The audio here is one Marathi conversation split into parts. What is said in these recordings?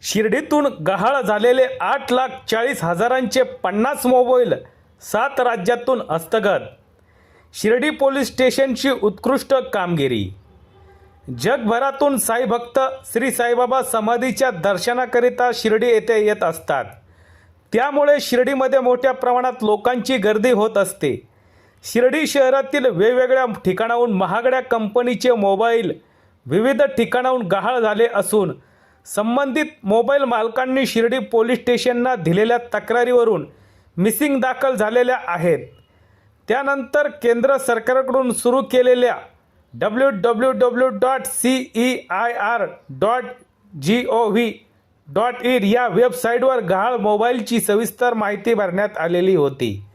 शिर्डीतून गहाळ झालेले 8,40,000चे 50 मोबाईल 7 राज्यातून हस्तगत. शिर्डी पोलीस स्टेशनची उत्कृष्ट कामगिरी. जगभरातून साईभक्त श्री साईबाबा समाधीच्या दर्शनाकरिता शिर्डी येथे येत असतात. त्यामुळे शिर्डीमध्ये मोठ्या प्रमाणात लोकांची गर्दी होत असते. शिर्डी शहरातील वेगवेगळ्या ठिकाणाहून महागड्या कंपनीचे मोबाईल विविध ठिकाणाहून गहाळ झाले असून संबंधित मोबाईल मालकांनी शिर्डी पोलीस स्टेशनला दिलेल्या तक्रारीवरून मिसिंग दाखल झालेल्या आहेत. त्यानंतर केंद्र सरकारकडून सुरू केलेल्या www.ceir.gov.in या वेबसाईटवर गहाळ मोबाईलची सविस्तर माहिती भरण्यात आलेली होती.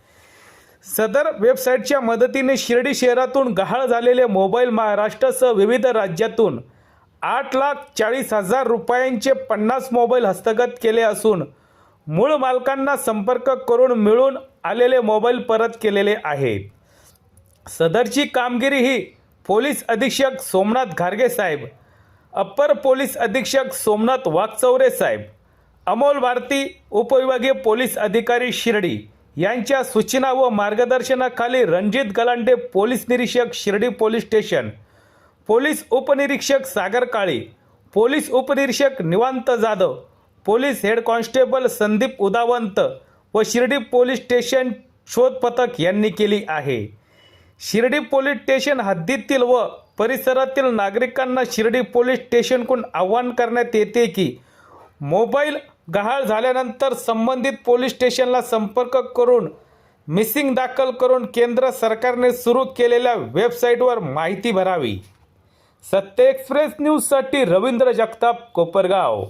सदर वेबसाईटच्या मदतीने शिर्डी शहरातून गहाळ झालेले मोबाईल महाराष्ट्रासह विविध राज्यातून 8,40,000 रुपयांचे 50 मोबाईल हस्तगत केले असून मूळ मालकांना संपर्क करून मिळून आलेले मोबाईल परत केलेले आहेत. सदरची कामगिरी ही पोलीस अधीक्षक सोमनाथ घारगे साहेब, अप्पर पोलीस अधीक्षक सोमनाथ वाकचौरे साहेब, अमोल भारती उपविभागीय पोलीस अधिकारी शिर्डी यांच्या सूचना व मार्गदर्शनाखाली रणजित गलांडे पोलीस निरीक्षक शिर्डी पोलीस स्टेशन, पोलीस उपनिरीक्षक सागर काळे, पोलीस उपनिरीक्षक Nivant Jadhav, police head constable Sandeep Udawant व शिर्डी पोलीस स्टेशन शोध पथक यांनी केली आहे. शिर्डी पोलीस स्टेशन हद्दीतील व परिसरातील नागरिकांना शिर्डी पोलीस स्टेशनकडून आवाहन करण्यात येते की मोबाईल गहाळ झाल्यानंतर संबंधित पोलीस स्टेशनला संपर्क करून मिसिंग दाखल करून केंद्र सरकारने सुरू केलेल्या वेबसाईटवर माहिती भरावी. सत्य एक्सप्रेस न्यूजसाठी रवींद्र जगताप, कोपरगाव.